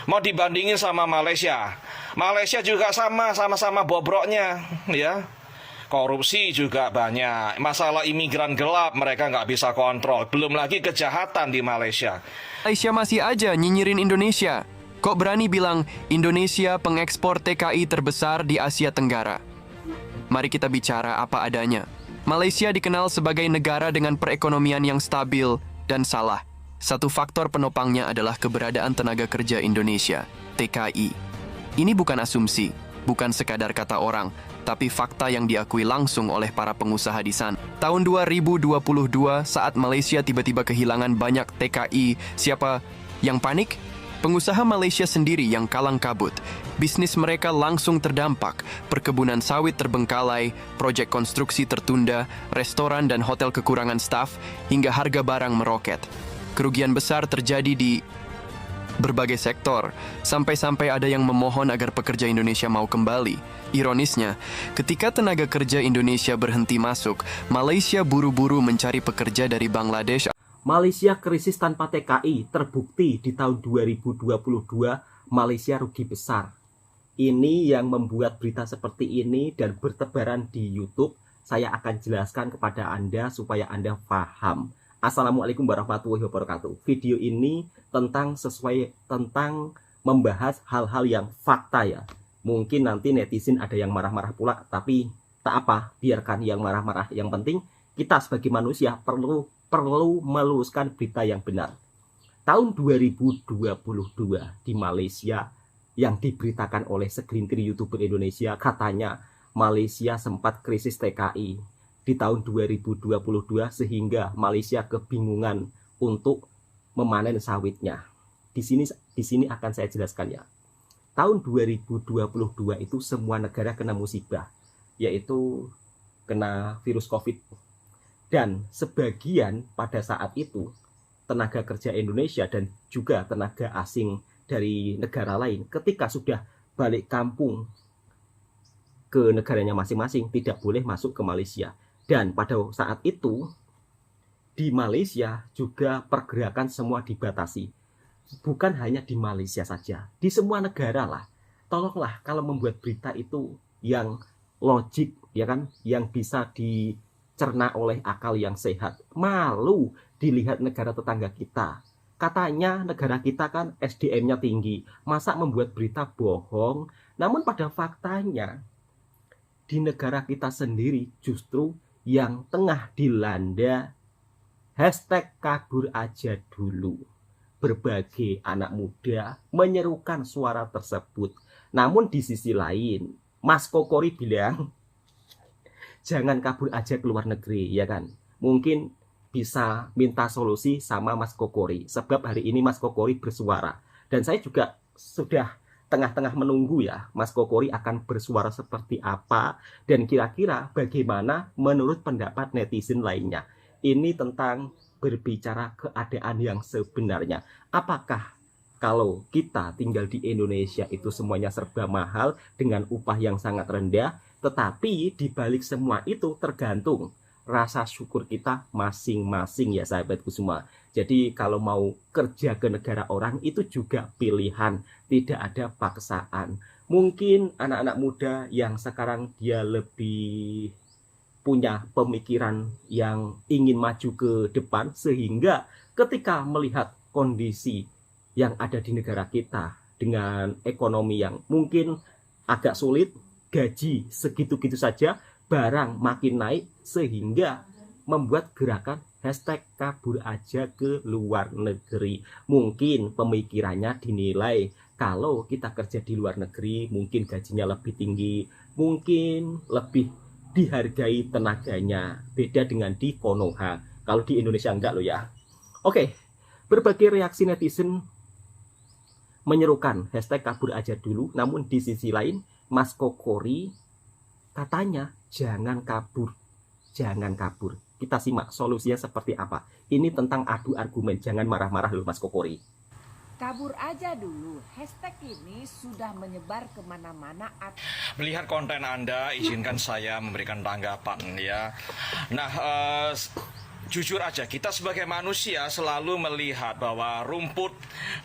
Mau dibandingin sama Malaysia. Malaysia juga sama-sama bobroknya, ya. Korupsi juga banyak. Masalah imigran gelap mereka nggak bisa kontrol. Belum lagi kejahatan di Malaysia. Malaysia masih aja nyinyirin Indonesia. Kok berani bilang Indonesia pengekspor TKI terbesar di Asia Tenggara? Mari kita bicara apa adanya. Malaysia dikenal sebagai negara dengan perekonomian yang stabil dan salah. Satu faktor penopangnya adalah keberadaan tenaga kerja Indonesia, TKI. Ini bukan asumsi, bukan sekadar kata orang, tapi fakta yang diakui langsung oleh para pengusaha di sana. Tahun 2022, saat Malaysia tiba-tiba kehilangan banyak TKI, siapa yang panik? Pengusaha Malaysia sendiri yang kalang kabut. Bisnis mereka langsung terdampak, perkebunan sawit terbengkalai, proyek konstruksi tertunda, restoran dan hotel kekurangan staf, hingga harga barang meroket. Kerugian besar terjadi di berbagai sektor, sampai-sampai ada yang memohon agar pekerja Indonesia mau kembali. Ironisnya, ketika tenaga kerja Indonesia berhenti masuk, Malaysia buru-buru mencari pekerja dari Bangladesh. Malaysia krisis tanpa TKI terbukti di tahun 2022 Malaysia rugi besar. Ini yang membuat berita seperti ini dan bertebaran di YouTube. Saya akan jelaskan kepada Anda supaya Anda paham. Assalamualaikum warahmatullahi wabarakatuh. Video ini tentang membahas hal-hal yang fakta ya. Mungkin nanti netizen ada yang marah-marah pula, tapi tak apa, biarkan yang marah-marah. Yang penting kita sebagai manusia perlu meluruskan berita yang benar. Tahun 2022 di Malaysia yang diberitakan oleh segelintir YouTuber Indonesia, katanya Malaysia sempat krisis TKI di tahun 2022 sehingga Malaysia kebingungan untuk memanen sawitnya. Di sini akan saya jelaskan ya. Tahun 2022 itu semua negara kena musibah, yaitu kena virus Covid. Dan sebagian pada saat itu tenaga kerja Indonesia dan juga tenaga asing dari negara lain ketika sudah balik kampung ke negaranya masing-masing tidak boleh masuk ke Malaysia. Dan pada saat itu di Malaysia juga pergerakan semua dibatasi. Bukan hanya di Malaysia saja, di semua negara lah. Tolonglah kalau membuat berita itu yang logik, ya kan, yang bisa dicerna oleh akal yang sehat. Malu dilihat negara tetangga kita. Katanya negara kita kan SDM-nya tinggi. Masa membuat berita bohong? Namun pada faktanya di negara kita sendiri justru yang tengah dilanda hashtag kabur aja dulu. Berbagai anak muda menyerukan suara tersebut. Namun di sisi lain, Mas Kokori bilang, jangan kabur aja ke luar negeri, ya kan? Mungkin bisa minta solusi sama Mas Kokori. Sebab hari ini Mas Kokori bersuara. Dan saya juga sudah tengah-tengah menunggu ya, Mas Kokori akan bersuara seperti apa dan kira-kira bagaimana menurut pendapat netizen lainnya. Ini tentang berbicara keadaan yang sebenarnya. Apakah kalau kita tinggal di Indonesia itu semuanya serba mahal dengan upah yang sangat rendah, tetapi di balik semua itu tergantung rasa syukur kita masing-masing ya sahabatku semua. Jadi kalau mau kerja ke negara orang itu juga pilihan, tidak ada paksaan. Mungkin anak-anak muda yang sekarang dia lebih punya pemikiran yang ingin maju ke depan sehingga ketika melihat kondisi yang ada di negara kita dengan ekonomi yang mungkin agak sulit, gaji segitu-gitu saja, barang makin naik sehingga membuat gerakan hashtag kabur aja ke luar negeri. Mungkin pemikirannya dinilai kalau kita kerja di luar negeri mungkin gajinya lebih tinggi, mungkin lebih dihargai tenaganya. Beda dengan di Konoha. Kalau di Indonesia enggak loh ya. Oke, berbagai reaksi netizen menyerukan hashtag kabur aja dulu. Namun di sisi lain Mas Kokori katanya jangan kabur, jangan kabur. Kita simak solusinya seperti apa. Ini tentang adu argumen, jangan marah-marah loh Mas Kokori. Kabur aja dulu, hashtag ini sudah menyebar kemana-mana. Melihat konten Anda, izinkan saya memberikan tanggapan ya. Nah, Jujur aja, kita sebagai manusia selalu melihat bahwa rumput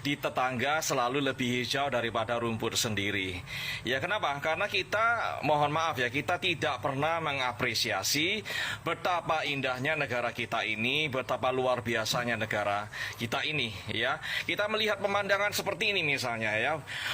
di tetangga selalu lebih hijau daripada rumput sendiri. Ya kenapa? Karena kita, mohon maaf ya, kita tidak pernah mengapresiasi betapa indahnya negara kita ini, betapa luar biasanya negara kita ini. Ya, kita melihat pemandangan seperti ini misalnya ya.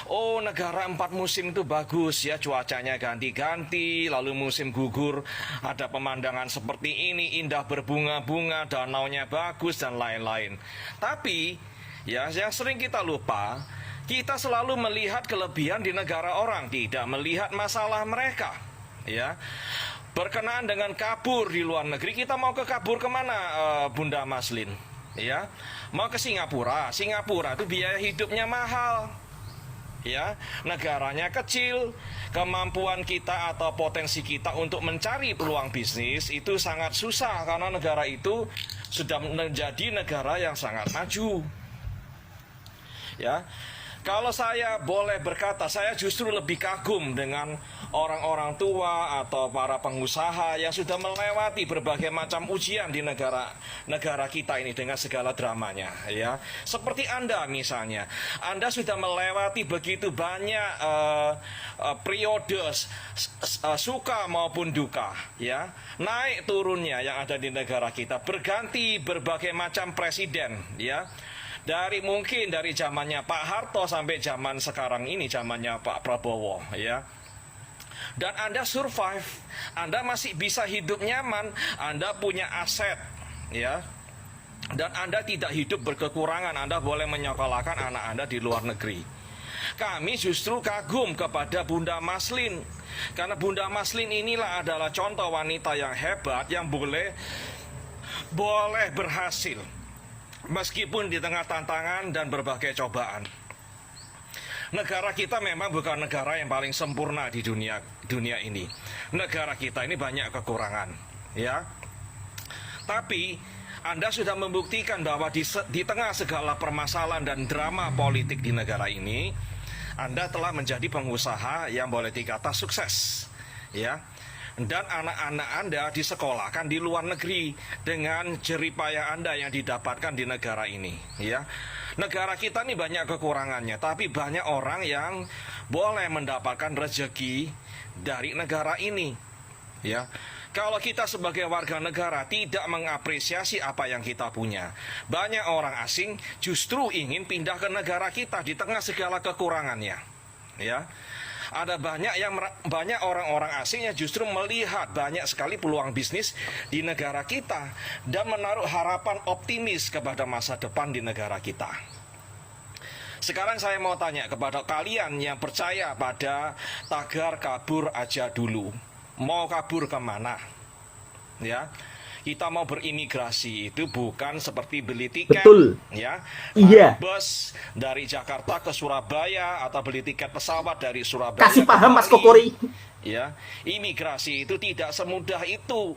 Oh, negara 4 musim itu bagus ya, cuacanya ganti-ganti, lalu musim gugur ada pemandangan seperti ini, indah berbunga-bunga, danaunya bagus dan lain-lain. Tapi ya yang sering kita lupa, kita selalu melihat kelebihan di negara orang, tidak melihat masalah mereka. Ya, berkenaan dengan kabur di luar negeri, kita mau ke kabur kemana, Bunda Maslin? Ya, mau ke Singapura. Singapura itu biaya hidupnya mahal. Ya, negaranya kecil, kemampuan kita atau potensi kita untuk mencari peluang bisnis itu sangat susah karena negara itu sudah menjadi negara yang sangat maju. Ya, kalau saya boleh berkata, saya justru lebih kagum dengan orang-orang tua atau para pengusaha yang sudah melewati berbagai macam ujian di negara kita ini dengan segala dramanya. Ya, seperti Anda misalnya, Anda sudah melewati begitu banyak periode suka maupun duka, ya, naik turunnya yang ada di negara kita, berganti berbagai macam presiden, ya. Mungkin dari zamannya Pak Harto sampai zaman sekarang ini, zamannya Pak Prabowo, ya. Dan Anda survive, Anda masih bisa hidup nyaman, Anda punya aset, ya. Dan Anda tidak hidup berkekurangan, Anda boleh menyekolahkan anak Anda di luar negeri. Kami justru kagum kepada Bunda Maslin, karena Bunda Maslin inilah adalah contoh wanita yang hebat yang boleh berhasil meskipun di tengah tantangan dan berbagai cobaan. Negara kita memang bukan negara yang paling sempurna di dunia ini. Negara kita ini banyak kekurangan, ya. Tapi Anda sudah membuktikan bahwa di tengah segala permasalahan dan drama politik di negara ini, Anda telah menjadi pengusaha yang boleh dikata sukses, ya. Dan anak-anak Anda disekolahkan di luar negeri dengan jeripayah Anda yang didapatkan di negara ini, ya. Negara kita ini banyak kekurangannya, tapi banyak orang yang boleh mendapatkan rezeki dari negara ini, ya. Kalau kita sebagai warga negara tidak mengapresiasi apa yang kita punya, banyak orang asing justru ingin pindah ke negara kita di tengah segala kekurangannya, ya. Ada banyak orang-orang asing yang justru melihat banyak sekali peluang bisnis di negara kita dan menaruh harapan optimis kepada masa depan di negara kita. Sekarang saya mau tanya kepada kalian yang percaya pada tagar kabur aja dulu. Mau kabur kemana? Ya, kita mau berimigrasi itu bukan seperti beli tiket, betul, ya, iya, bus dari Jakarta ke Surabaya atau beli tiket pesawat dari Surabaya. Kasih paham Mas Bali. Kokori. Ya, imigrasi itu tidak semudah itu.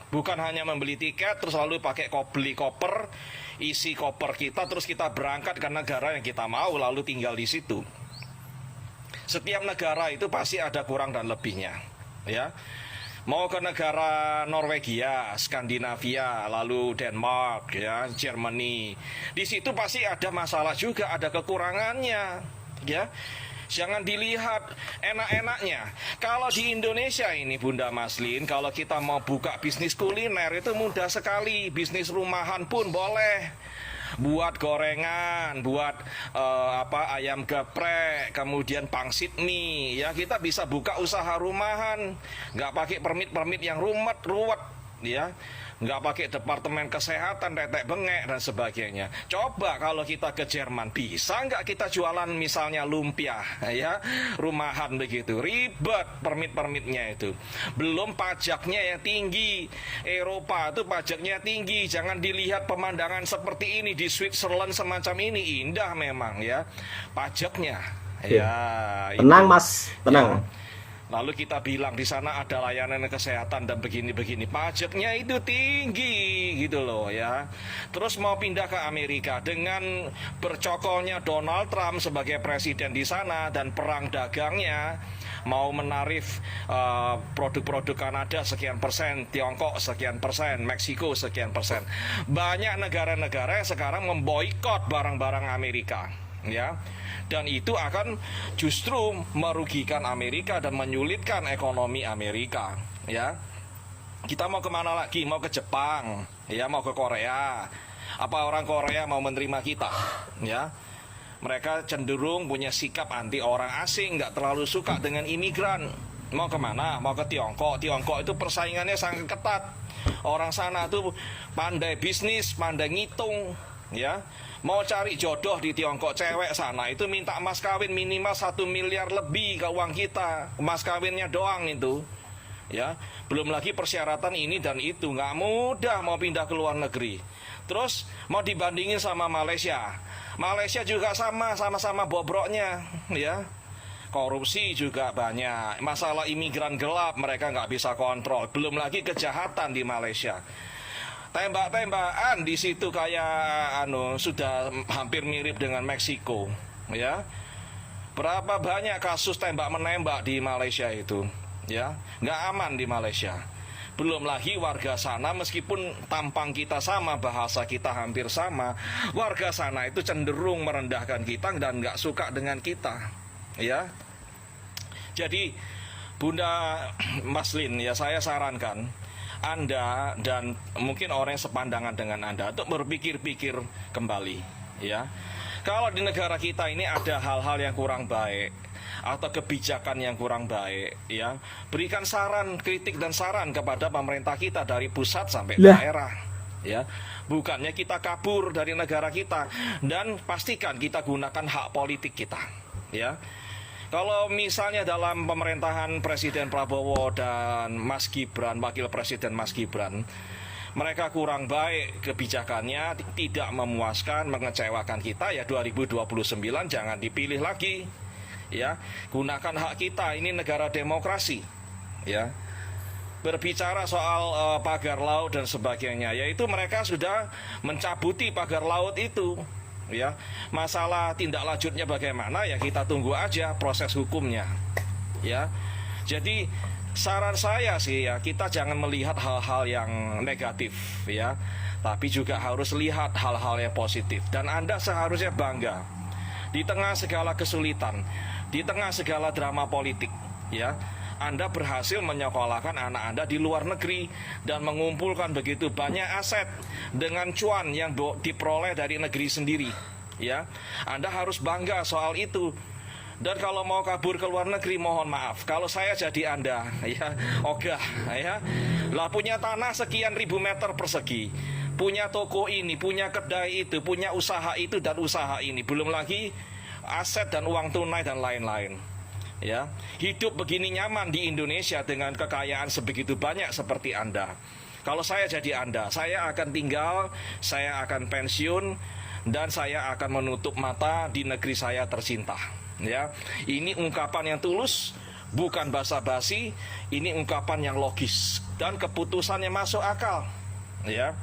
Bukan hanya membeli tiket terus lalu beli koper, isi koper kita terus kita berangkat ke negara yang kita mau lalu tinggal di situ. Setiap negara itu pasti ada kurang dan lebihnya, ya. Mau ke negara Norwegia, Skandinavia, lalu Denmark, ya, Germany. Di situ pasti ada masalah juga, ada kekurangannya, ya. Jangan dilihat enak-enaknya. Kalau di Indonesia ini, Bunda Maslin, kalau kita mau buka bisnis kuliner itu mudah sekali. Bisnis rumahan pun boleh. Buat gorengan, buat ayam geprek, kemudian pangsit mie, ya kita bisa buka usaha rumahan, nggak pakai permit yang ruwet, ya, nggak pakai departemen kesehatan, tetek bengek dan sebagainya. Coba kalau kita ke Jerman, bisa nggak kita jualan misalnya lumpia, ya, rumahan begitu, ribet permitnya itu. Belum pajaknya yang tinggi. Eropa itu pajaknya tinggi. Jangan dilihat pemandangan seperti ini di Switzerland semacam ini, indah memang, ya, pajaknya. Ya, tenang itu. Mas, tenang. Ya. Lalu kita bilang di sana ada layanan kesehatan dan begini-begini. Pajaknya itu tinggi gitu loh ya. Terus mau pindah ke Amerika dengan bercokolnya Donald Trump sebagai presiden di sana dan perang dagangnya, mau menarif produk-produk Kanada sekian persen, Tiongkok sekian persen, Meksiko sekian persen. Banyak negara-negara yang sekarang memboikot barang-barang Amerika ya. Dan itu akan justru merugikan Amerika dan menyulitkan ekonomi Amerika ya. Kita mau kemana lagi? Mau ke Jepang ya, mau ke Korea. Apa orang Korea mau menerima kita ya? Mereka cenderung punya sikap anti orang asing, nggak terlalu suka dengan imigran. Mau kemana? Mau ke Tiongkok. Tiongkok itu persaingannya sangat ketat. Orang sana tuh pandai bisnis, pandai ngitung ya. Mau cari jodoh di Tiongkok, cewek sana itu minta mas kawin minimal 1 miliar lebih ke uang kita, mas kawinnya doang itu ya. Belum lagi persyaratan ini dan itu, nggak mudah mau pindah ke luar negeri. Terus mau dibandingin sama Malaysia. Malaysia juga sama-sama bobroknya ya. Korupsi juga banyak, masalah imigran gelap mereka nggak bisa kontrol. Belum lagi kejahatan di Malaysia. Tembak-tembakan di situ kayak sudah hampir mirip dengan Meksiko ya. Berapa banyak kasus tembak menembak di Malaysia itu ya, nggak aman di Malaysia. Belum lagi warga sana meskipun tampang kita sama, bahasa kita hampir sama, warga sana itu cenderung merendahkan kita dan nggak suka dengan kita ya. Jadi Bunda Maslin ya, saya sarankan Anda dan mungkin orang yang sepandangan dengan Anda untuk berpikir-pikir kembali ya. Kalau di negara kita ini ada hal-hal yang kurang baik atau kebijakan yang kurang baik ya, berikan saran, kritik dan saran kepada pemerintah kita dari pusat sampai daerah ya. Bukannya kita kabur dari negara kita, dan pastikan kita gunakan hak politik kita ya. Kalau misalnya dalam pemerintahan Presiden Prabowo dan Mas Gibran, Wakil Presiden Mas Gibran, mereka kurang baik kebijakannya, tidak memuaskan, mengecewakan kita, ya 2029 jangan dipilih lagi. Ya, gunakan hak kita, ini negara demokrasi. Ya. Berbicara soal pagar laut dan sebagainya, yaitu mereka sudah mencabuti pagar laut itu. Ya, masalah tindak lanjutnya bagaimana ya kita tunggu aja proses hukumnya. Ya, jadi saran saya sih ya, kita jangan melihat hal-hal yang negatif ya, tapi juga harus lihat hal-hal yang positif. Dan Anda seharusnya bangga di tengah segala kesulitan, di tengah segala drama politik ya, Anda berhasil menyekolahkan anak Anda di luar negeri dan mengumpulkan begitu banyak aset dengan cuan yang diperoleh dari negeri sendiri ya. Anda harus bangga soal itu. Dan kalau mau kabur ke luar negeri, mohon maaf, kalau saya jadi Anda ya, ogah ya, lah punya tanah sekian ribu meter persegi, punya toko ini, punya kedai itu, punya usaha itu dan usaha ini, belum lagi aset dan uang tunai dan lain-lain. Ya, hidup begini nyaman di Indonesia dengan kekayaan sebegitu banyak seperti Anda. Kalau saya jadi Anda, saya akan tinggal, saya akan pensiun, dan saya akan menutup mata di negeri saya tercinta. Ya, ini ungkapan yang tulus, bukan basa-basi. Ini ungkapan yang logis dan keputusannya masuk akal. Ya,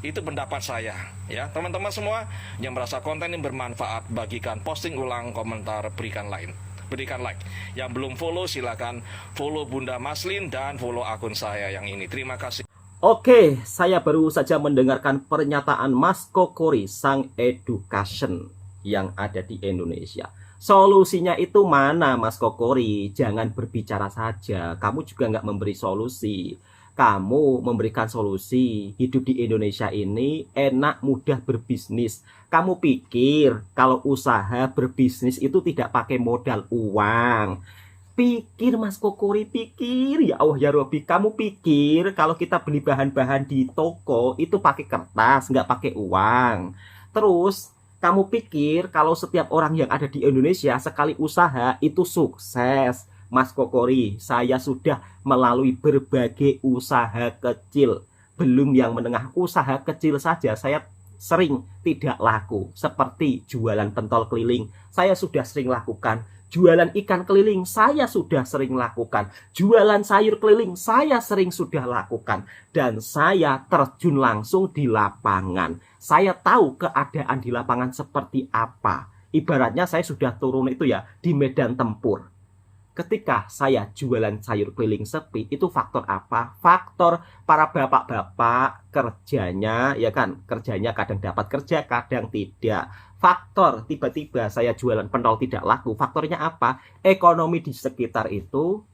itu pendapat saya. Ya, teman-teman semua yang merasa konten ini bermanfaat, bagikan, posting ulang, komentar, berikan like. Yang belum follow silakan follow Bunda Maslin dan follow akun saya yang ini. Terima kasih. Oke, saya baru saja mendengarkan pernyataan Mas Kokori, sang education yang ada di Indonesia. Solusinya itu mana, Mas Kokori? Jangan berbicara saja, kamu juga nggak memberi solusi. Kamu memberikan solusi, hidup di Indonesia ini enak, mudah berbisnis. Kamu pikir kalau usaha berbisnis itu tidak pakai modal uang? Pikir, Mas Kokori, pikir. Ya Allah ya Robbi, kamu pikir kalau kita beli bahan-bahan di toko itu pakai kertas, nggak pakai uang. Terus kamu pikir kalau setiap orang yang ada di Indonesia sekali usaha itu sukses? Mas Kokori, saya sudah melalui berbagai usaha kecil, belum yang menengah. Usaha kecil saja saya sering tidak laku, seperti jualan pentol keliling. Saya sudah sering lakukan. Jualan ikan keliling saya sudah sering lakukan. Jualan sayur keliling saya sering sudah lakukan. Dan saya terjun langsung di lapangan. Saya tahu keadaan di lapangan seperti apa. Ibaratnya saya sudah turun itu ya di medan tempur. Ketika saya jualan sayur keliling sepi, itu faktor apa? Faktor para bapak-bapak kerjanya, ya kan? Kerjanya kadang dapat kerja, kadang tidak. Faktor tiba-tiba saya jualan pentol tidak laku. Faktornya apa? Ekonomi di sekitar itu,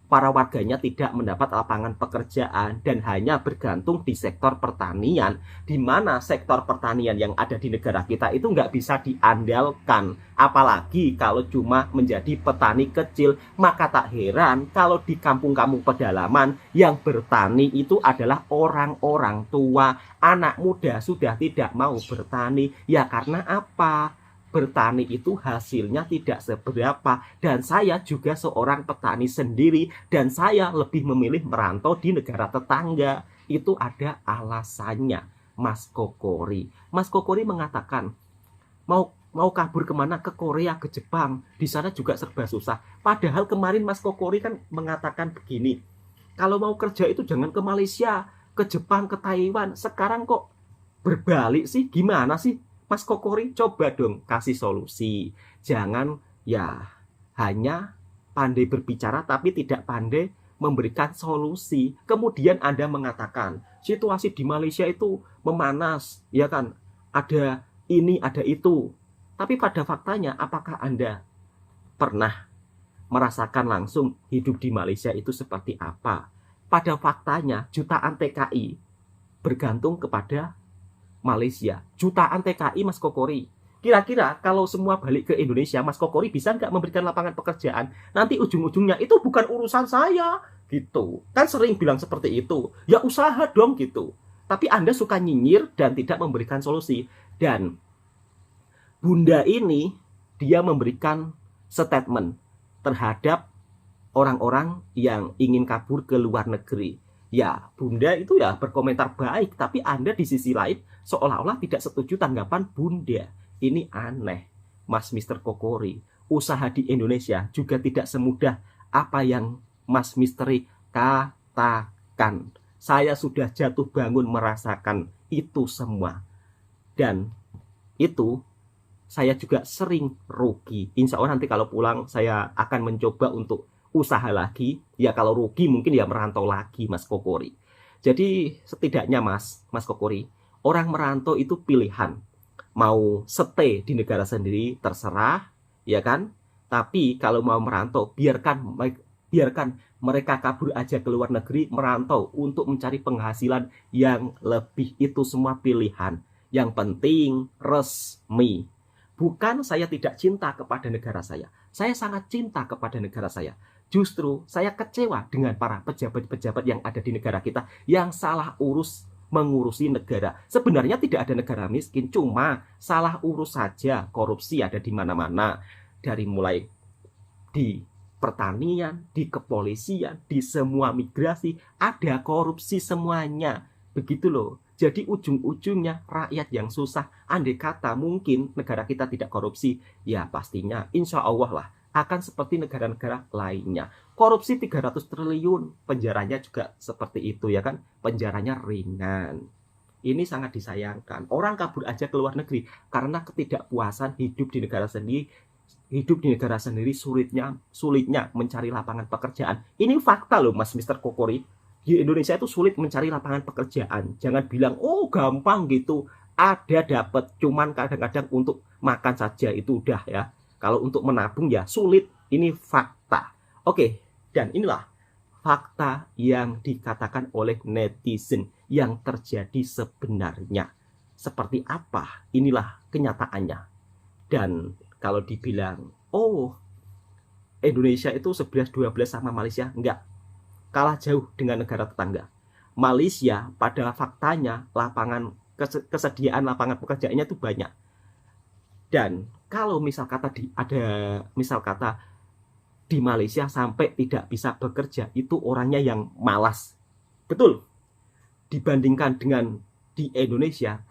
para warganya tidak mendapat lapangan pekerjaan dan hanya bergantung di sektor pertanian, di mana sektor pertanian yang ada di negara kita itu nggak bisa diandalkan. Apalagi kalau cuma menjadi petani kecil, maka tak heran kalau di kampung-kampung pedalaman yang bertani itu adalah orang-orang tua. Anak muda sudah tidak mau bertani. Ya karena apa? Bertani itu hasilnya tidak seberapa, dan saya juga seorang petani sendiri dan saya lebih memilih merantau di negara tetangga. Itu ada alasannya, Mas Kokori. Mas Kokori mengatakan mau kabur kemana? Ke Korea, ke Jepang, di sana juga serba susah. Padahal kemarin Mas Kokori kan mengatakan begini, kalau mau kerja itu jangan ke Malaysia, ke Jepang, ke Taiwan. Sekarang kok berbalik sih? Gimana sih? Mas Kokori, coba dong kasih solusi. Jangan ya hanya pandai berbicara tapi tidak pandai memberikan solusi. Kemudian Anda mengatakan situasi di Malaysia itu memanas, ya kan? Ada ini, ada itu. Tapi pada faktanya, apakah Anda pernah merasakan langsung hidup di Malaysia itu seperti apa? Pada faktanya, jutaan TKI bergantung kepada Malaysia. Jutaan TKI, Mas Kokori. Kira-kira kalau semua balik ke Indonesia, Mas Kokori bisa nggak memberikan lapangan pekerjaan? Nanti ujung-ujungnya itu bukan urusan saya, gitu. Kan sering bilang seperti itu. Ya usaha dong, gitu. Tapi Anda suka nyinyir dan tidak memberikan solusi. Dan Bunda ini, dia memberikan statement terhadap orang-orang yang ingin kabur ke luar negeri. Ya, Bunda itu ya berkomentar baik, tapi Anda di sisi lain seolah-olah tidak setuju tanggapan Bunda. Ini aneh, Mas Mr. Kokori. Usaha di Indonesia juga tidak semudah apa yang Mas Misteri katakan. Saya sudah jatuh bangun merasakan itu semua. Dan itu saya juga sering rugi. Insya Allah nanti kalau pulang saya akan mencoba untuk usaha lagi. Ya kalau rugi mungkin ya merantau lagi, Mas Kokori. Jadi setidaknya Mas Kokori, orang merantau itu pilihan. Mau stay di negara sendiri terserah, ya kan? Tapi kalau mau merantau, biarkan mereka kabur aja ke luar negeri merantau untuk mencari penghasilan yang lebih. Itu semua pilihan. Yang penting resmi. Bukan saya tidak cinta kepada negara saya. Saya sangat cinta kepada negara saya. Justru saya kecewa dengan para pejabat-pejabat yang ada di negara kita yang salah mengurusi negara. Sebenarnya tidak ada negara miskin, cuma salah urus saja. Korupsi ada di mana-mana. Dari mulai di pertanian, di kepolisian, di semua migrasi, ada korupsi semuanya. Begitu loh. Jadi ujung-ujungnya rakyat yang susah. Andai kata mungkin negara kita tidak korupsi, ya pastinya insya Allah lah akan seperti negara-negara lainnya. Korupsi 300 triliun, penjaranya juga seperti itu ya kan, penjaranya ringan. Ini sangat disayangkan. Orang kabur aja ke luar negeri karena ketidakpuasan hidup di negara sendiri. Hidup di negara sendiri sulitnya mencari lapangan pekerjaan. Ini fakta loh Mas Mr. Kokori. Di Indonesia itu sulit mencari lapangan pekerjaan. Jangan bilang, oh gampang gitu. Ada dapat, cuman kadang-kadang untuk makan saja itu udah ya. Kalau untuk menabung ya sulit. Ini fakta. Oke, dan inilah fakta yang dikatakan oleh netizen yang terjadi sebenarnya. Seperti apa? Inilah kenyataannya. Dan kalau dibilang, oh Indonesia itu 11-12 sama Malaysia, enggak. Kalah jauh dengan negara tetangga. Malaysia pada faktanya kesediaan lapangan pekerjaannya itu banyak. Dan kalau misal kata di Malaysia sampai tidak bisa bekerja, itu orangnya yang malas. Betul. Dibandingkan dengan di Indonesia,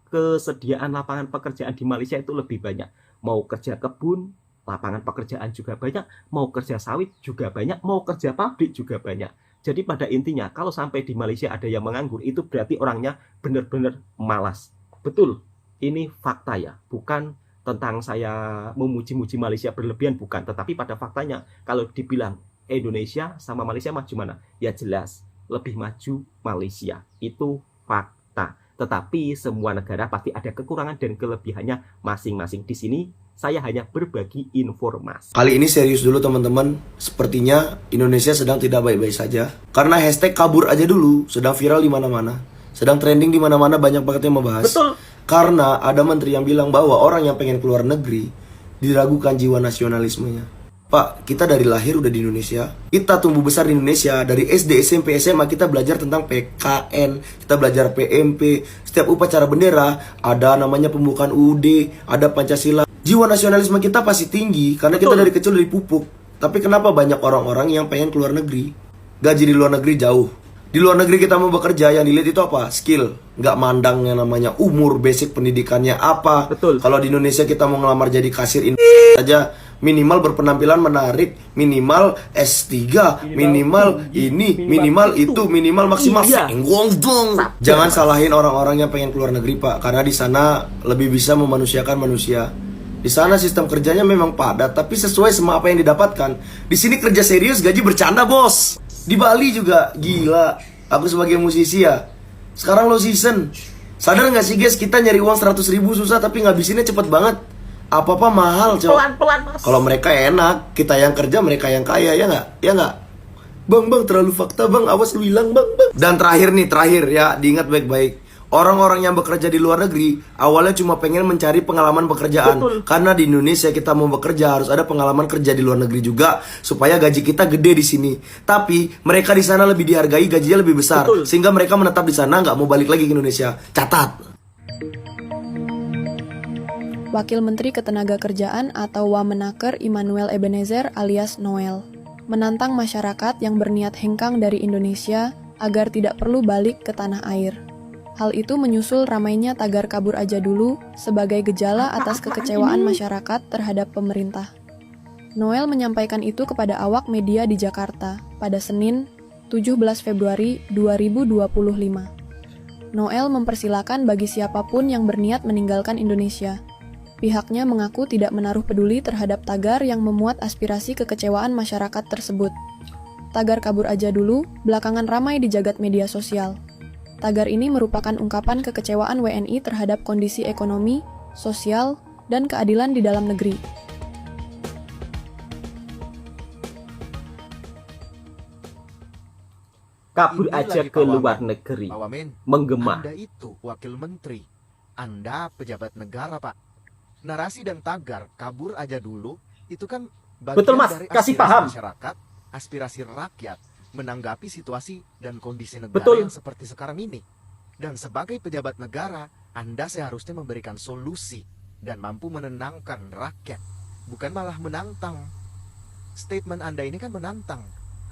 kesediaan lapangan pekerjaan di Malaysia itu lebih banyak. Mau kerja kebun, lapangan pekerjaan juga banyak, mau kerja sawit juga banyak, mau kerja pabrik juga banyak. Jadi pada intinya kalau sampai di Malaysia ada yang menganggur, itu berarti orangnya benar-benar malas. Betul, ini fakta ya, bukan tentang saya memuji-muji Malaysia berlebihan, bukan. Tetapi pada faktanya kalau dibilang Indonesia sama Malaysia maju mana? Ya jelas lebih maju Malaysia, itu fakta. Tetapi semua negara pasti ada kekurangan dan kelebihannya masing-masing. Di sini saya hanya berbagi informasi. Kali ini serius dulu teman-teman. Sepertinya Indonesia sedang tidak baik-baik saja. Karena hashtag kabur aja dulu sedang viral di mana-mana. Sedang trending di mana-mana, banyak banget yang membahas. Betul. Karena ada menteri yang bilang bahwa orang yang pengen keluar negeri diragukan jiwa nasionalismenya. Pak, kita dari lahir udah di Indonesia. Kita tumbuh besar di Indonesia. Dari SD, SMP, SMA kita belajar tentang PKN, kita belajar PMP. Setiap upacara bendera ada namanya pembukaan UUD, ada Pancasila. Jiwa nasionalisme kita pasti tinggi karena kita dari kecil dari pupuk. Tapi kenapa banyak orang-orang yang pengen keluar negeri? Gaji di luar negeri jauh. Di luar negeri kita mau bekerja, yang dilihat itu apa? Skill. Nggak mandang yang namanya umur, basic pendidikannya apa. Betul. Kalau di Indonesia kita mau ngelamar jadi kasir aja, minimal berpenampilan menarik, minimal S3, minimal ini, minimal itu, minimal maksimal. Iya. Senggol dong. Jangan salahin orang-orang yang pengen keluar negeri, Pak, karena di sana lebih bisa memanusiakan manusia. Di sana sistem kerjanya memang padat, tapi sesuai sama apa yang didapatkan. Di sini kerja serius, gaji bercanda, bos. Di Bali juga, gila. Aku sebagai musisi ya, sekarang low season. Sadar nggak sih guys, kita nyari uang 100.000 susah, tapi ngabisinnya cepet banget. Apa-apa mahal, coba. Pelan-pelan, Mas. Kalau mereka enak, kita yang kerja, mereka yang kaya, ya nggak? Ya nggak? Bang, terlalu fakta, bang. Awas lu hilang, bang. Dan terakhir ya, diingat baik-baik. Orang-orang yang bekerja di luar negeri awalnya cuma pengen mencari pengalaman pekerjaan. Betul. Karena di Indonesia kita mau bekerja harus ada pengalaman kerja di luar negeri juga supaya gaji kita gede di sini. Tapi mereka di sana lebih dihargai, gajinya lebih besar. Betul. Sehingga mereka menetap di sana, nggak mau balik lagi ke Indonesia. Catat. Wakil Menteri Ketenagakerjaan atau Wamenaker Immanuel Ebenezer alias Noel menantang masyarakat yang berniat hengkang dari Indonesia agar tidak perlu balik ke tanah air. Hal itu menyusul ramainya tagar kabur aja dulu sebagai gejala atas kekecewaan masyarakat terhadap pemerintah. Noel menyampaikan itu kepada awak media di Jakarta pada Senin, 17 Februari 2025. Noel mempersilakan bagi siapapun yang berniat meninggalkan Indonesia. Pihaknya mengaku tidak menaruh peduli terhadap tagar yang memuat aspirasi kekecewaan masyarakat tersebut. Tagar kabur aja dulu belakangan ramai di jagat media sosial. Tagar ini merupakan ungkapan kekecewaan WNI terhadap kondisi ekonomi, sosial, dan keadilan di dalam negeri. Kabur Ini aja lagi ke Pak luar Wamen. negeri. Pak Wamen, Menggema. Anda itu wakil menteri. Anda pejabat negara, Pak. Narasi dan tagar kabur aja dulu itu kan bagian Betul, Mas. dari Kasih aspirasi paham. masyarakat, aspirasi rakyat menanggapi situasi dan kondisi negara Betul. yang seperti sekarang ini. Dan sebagai pejabat negara, Anda seharusnya memberikan solusi dan mampu menenangkan rakyat, bukan malah menantang. Statement Anda ini kan menantang.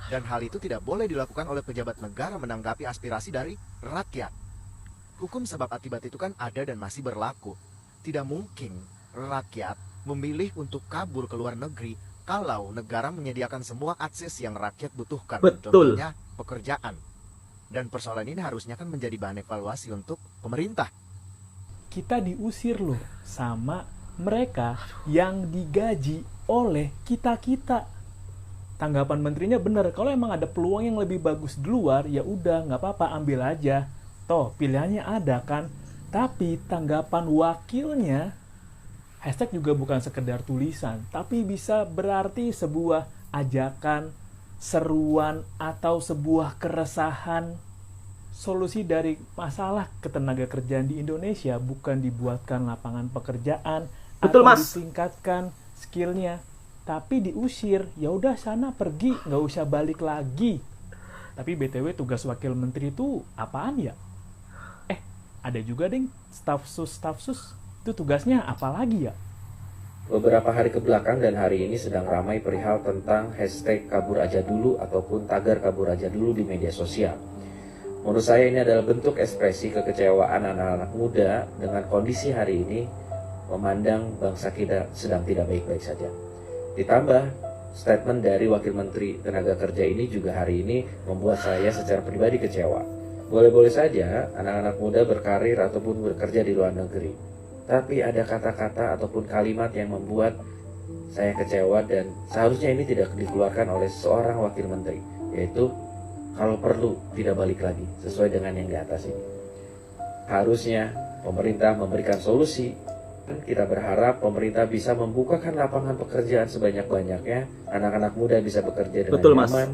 Dan hal itu tidak boleh dilakukan oleh pejabat negara menanggapi aspirasi dari rakyat. Hukum sebab akibat itu kan ada dan masih berlaku. Tidak mungkin rakyat memilih untuk kabur ke luar negeri kalau negara menyediakan semua akses yang rakyat butuhkan. Betul. Contohnya pekerjaan. Dan persoalan ini harusnya kan menjadi bahan evaluasi untuk pemerintah. Kita diusir loh sama mereka yang digaji oleh kita-kita. Tanggapan menterinya benar, kalau emang ada peluang yang lebih bagus di luar, ya udah nggak apa-apa, ambil aja. Toh pilihannya ada kan. Tapi tanggapan wakilnya, hashtag juga bukan sekedar tulisan, tapi bisa berarti sebuah ajakan, seruan, atau sebuah keresahan. Solusi dari masalah ketenagakerjaan di Indonesia bukan dibuatkan lapangan pekerjaan, Betul, atau Mas. ditingkatkan skillnya, tapi diusir. Ya udah sana pergi, nggak usah balik lagi. Tapi BTW tugas wakil menteri itu apaan ya? Ada juga ding staf sus itu tugasnya apa lagi ya? Beberapa hari kebelakang dan hari ini sedang ramai perihal tentang hashtag kabur aja dulu ataupun tagar kabur aja dulu di media sosial. Menurut saya ini adalah bentuk ekspresi kekecewaan anak-anak muda dengan kondisi hari ini, memandang bangsa kita sedang tidak baik-baik saja. Ditambah statement dari Wakil Menteri Tenaga Kerja ini juga hari ini membuat saya secara pribadi kecewa. Boleh-boleh saja anak-anak muda berkarir ataupun bekerja di luar negeri. Tapi ada kata-kata ataupun kalimat yang membuat saya kecewa dan seharusnya ini tidak dikeluarkan oleh seorang Wakil Menteri. Yaitu kalau perlu tidak balik lagi sesuai dengan yang di atas ini. Harusnya pemerintah memberikan solusi. Kita berharap pemerintah bisa membukakan lapangan pekerjaan sebanyak-banyaknya. Anak-anak muda bisa bekerja dengan Betul, Mas. nyaman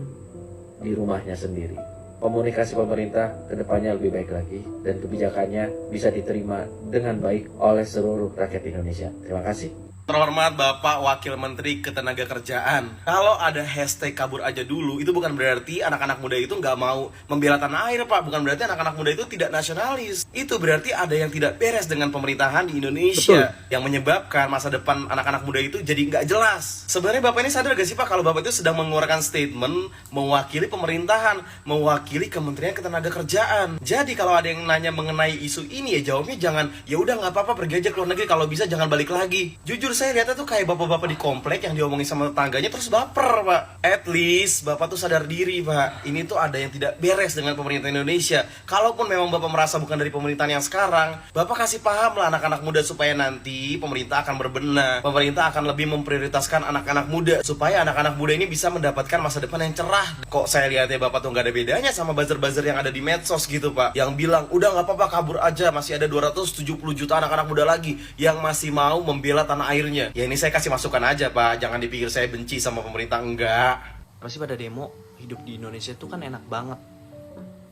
di rumahnya sendiri. Komunikasi pemerintah ke depannya lebih baik lagi dan kebijakannya bisa diterima dengan baik oleh seluruh rakyat Indonesia. Terima kasih. Terhormat Bapak Wakil Menteri Ketenagakerjaan. Kalau ada hashtag kabur aja dulu, itu bukan berarti anak-anak muda itu nggak mau membela tanah air, Pak. Bukan berarti anak-anak muda itu tidak nasionalis. Itu berarti ada yang tidak beres dengan pemerintahan di Indonesia. Yang menyebabkan masa depan anak-anak muda itu jadi nggak jelas. Sebenarnya Bapak ini sadar gak sih Pak, kalau Bapak itu sedang mengeluarkan statement mewakili pemerintahan, mewakili Kementerian Ketenagakerjaan. Jadi kalau ada yang nanya mengenai isu ini, ya jawabnya jangan, ya udah nggak apa-apa pergi aja ke luar negeri, kalau bisa jangan balik lagi. Jujur saya lihatnya tuh kayak bapak-bapak di komplek yang diomongin sama tetangganya terus baper, Pak. At least Bapak tuh sadar diri, Pak. Ini tuh ada yang tidak beres dengan pemerintah Indonesia. Kalaupun memang Bapak merasa bukan dari pemerintahan yang sekarang, Bapak kasih paham lah anak-anak muda supaya nanti pemerintah akan berbenah. Pemerintah akan lebih memprioritaskan anak-anak muda supaya anak-anak muda ini bisa mendapatkan masa depan yang cerah. Kok saya lihatnya Bapak tuh nggak ada bedanya sama buzzer-buzzer yang ada di medsos gitu, Pak. Yang bilang, udah nggak apa-apa kabur aja, masih ada 270 juta anak-anak muda lagi yang masih mau membela tanah airnya. Ya ini saya kasih masukan aja Pak, jangan dipikir saya benci sama pemerintah, enggak. Pasti pada demo, hidup di Indonesia tuh kan enak banget.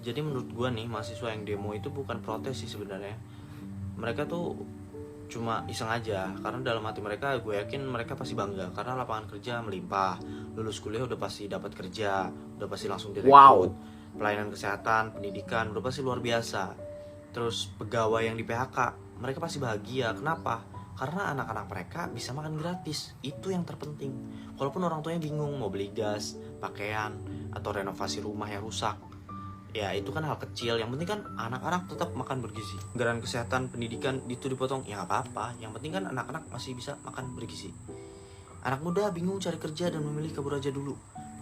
Jadi menurut gua nih, mahasiswa yang demo itu bukan protes sih sebenarnya. Mereka tuh cuma iseng aja, karena dalam hati mereka gue yakin mereka pasti bangga karena lapangan kerja melimpah. Lulus kuliah udah pasti dapat kerja, udah pasti langsung direkrut. Pelayanan kesehatan, pendidikan udah pasti luar biasa. Terus pegawai yang di PHK, mereka pasti bahagia. Kenapa? Karena anak-anak mereka bisa makan gratis. Itu yang terpenting. Walaupun orang tuanya bingung mau beli gas, pakaian, atau renovasi rumah yang rusak, ya itu kan hal kecil. Yang penting kan anak-anak tetap makan bergizi. Anggaran kesehatan, pendidikan itu dipotong, ya gak apa-apa. Yang penting kan anak-anak masih bisa makan bergizi. Anak muda bingung cari kerja dan memilih kabur aja dulu.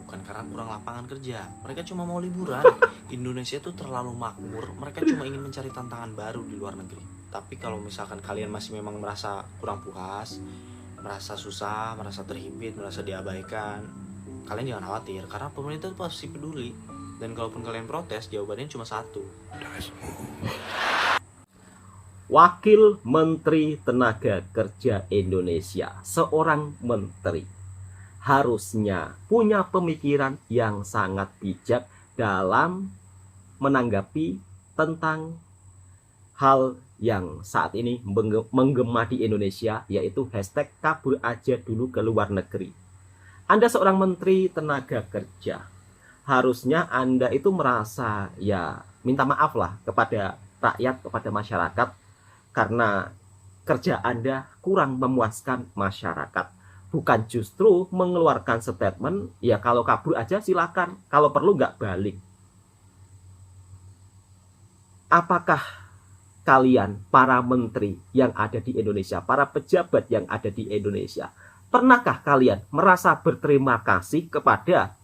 Bukan karena kurang lapangan kerja, mereka cuma mau liburan. Indonesia tuh terlalu makmur, mereka cuma ingin mencari tantangan baru di luar negeri. Tapi kalau misalkan kalian masih memang merasa kurang puas, merasa susah, merasa terhimpit, merasa diabaikan, kalian jangan khawatir, karena pemerintah tuh pasti peduli. Dan kalaupun kalian protes, jawabannya cuma satu. Wakil Menteri Tenaga Kerja Indonesia, seorang menteri, harusnya punya pemikiran yang sangat bijak dalam menanggapi tentang hal yang saat ini menggema di Indonesia, yaitu hashtag kabur aja dulu ke luar negeri. Anda seorang menteri tenaga kerja, harusnya Anda itu merasa ya minta maaf lah kepada rakyat, kepada masyarakat, karena kerja Anda kurang memuaskan masyarakat. Bukan justru mengeluarkan statement, ya kalau kabur aja silakan, kalau perlu nggak balik. Apakah kalian, para menteri yang ada di Indonesia, para pejabat yang ada di Indonesia, pernahkah kalian merasa berterima kasih kepada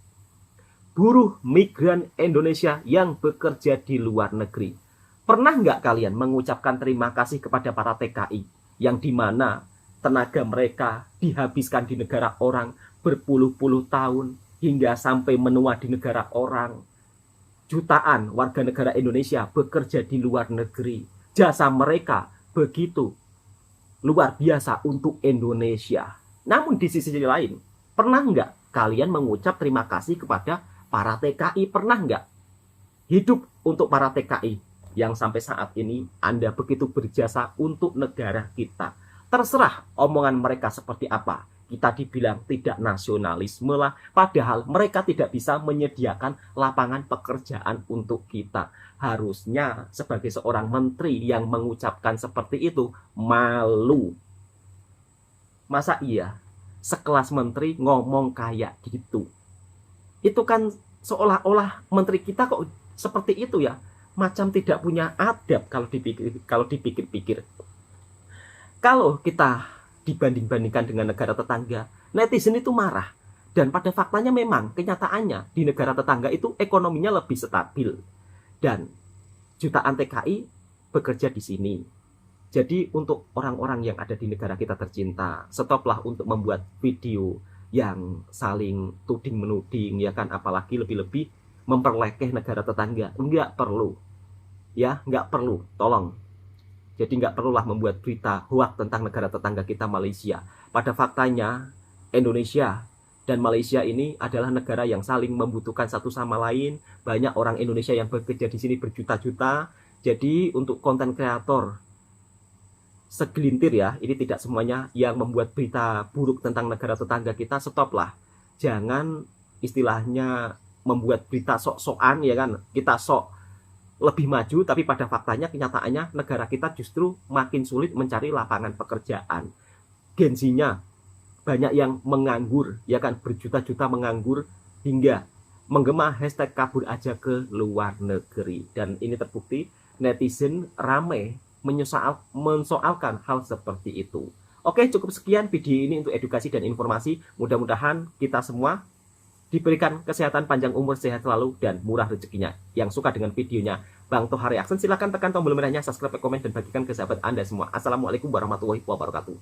buruh migran Indonesia yang bekerja di luar negeri? Pernah nggak kalian mengucapkan terima kasih kepada para TKI yang dimana tenaga mereka dihabiskan di negara orang berpuluh-puluh tahun hingga sampai menua di negara orang? Jutaan warga negara Indonesia bekerja di luar negeri. Jasa mereka begitu luar biasa untuk Indonesia. Namun di sisi lain, pernah nggak kalian mengucap terima kasih kepada para TKI? Pernah nggak hidup untuk para TKI yang sampai saat ini Anda begitu berjasa untuk negara kita? Terserah omongan mereka seperti apa. Kita dibilang tidak nasionalisme lah, padahal mereka tidak bisa menyediakan lapangan pekerjaan untuk kita. Harusnya sebagai seorang menteri yang mengucapkan seperti itu, malu. Masa iya sekelas menteri ngomong kayak gitu? Itu kan seolah-olah menteri kita kok seperti itu ya, macam tidak punya adab kalau dipikir-pikir. Kalau kita dibanding-bandingkan dengan negara tetangga, Netizen itu marah. Dan pada faktanya memang kenyataannya di negara tetangga itu ekonominya lebih stabil. Dan jutaan TKI bekerja di sini. Jadi untuk orang-orang yang ada di negara kita tercinta, stoplah untuk membuat video yang saling tuding-menuding, ya kan, apalagi lebih-lebih memperlekeh negara tetangga. Enggak perlu. Ya, enggak perlu. Tolong. Jadi enggak perlulah membuat berita hoak tentang negara tetangga kita Malaysia. Pada faktanya, Indonesia dan Malaysia ini adalah negara yang saling membutuhkan satu sama lain. Banyak orang Indonesia yang bekerja di sini berjuta-juta. Jadi untuk konten kreator segelintir ya, ini tidak semuanya yang membuat berita buruk tentang negara tetangga kita, stoplah. Jangan istilahnya membuat berita sok-sokan, ya kan, kita sok lebih maju, tapi pada faktanya kenyataannya negara kita justru makin sulit mencari lapangan pekerjaan. Gen-Z-nya banyak yang menganggur, ya kan, berjuta-juta menganggur hingga menggema hashtag kabur aja ke luar negeri. Dan ini terbukti netizen ramai mensoalkan hal seperti itu. Oke, cukup sekian video ini untuk edukasi dan informasi. Mudah-mudahan kita semua diberikan kesehatan, panjang umur, sehat selalu, dan murah rezekinya. Yang suka dengan videonya Bang Toha Reaction, silahkan tekan tombol merahnya, subscribe, komen, dan bagikan ke sahabat Anda semua. Assalamualaikum warahmatullahi wabarakatuh.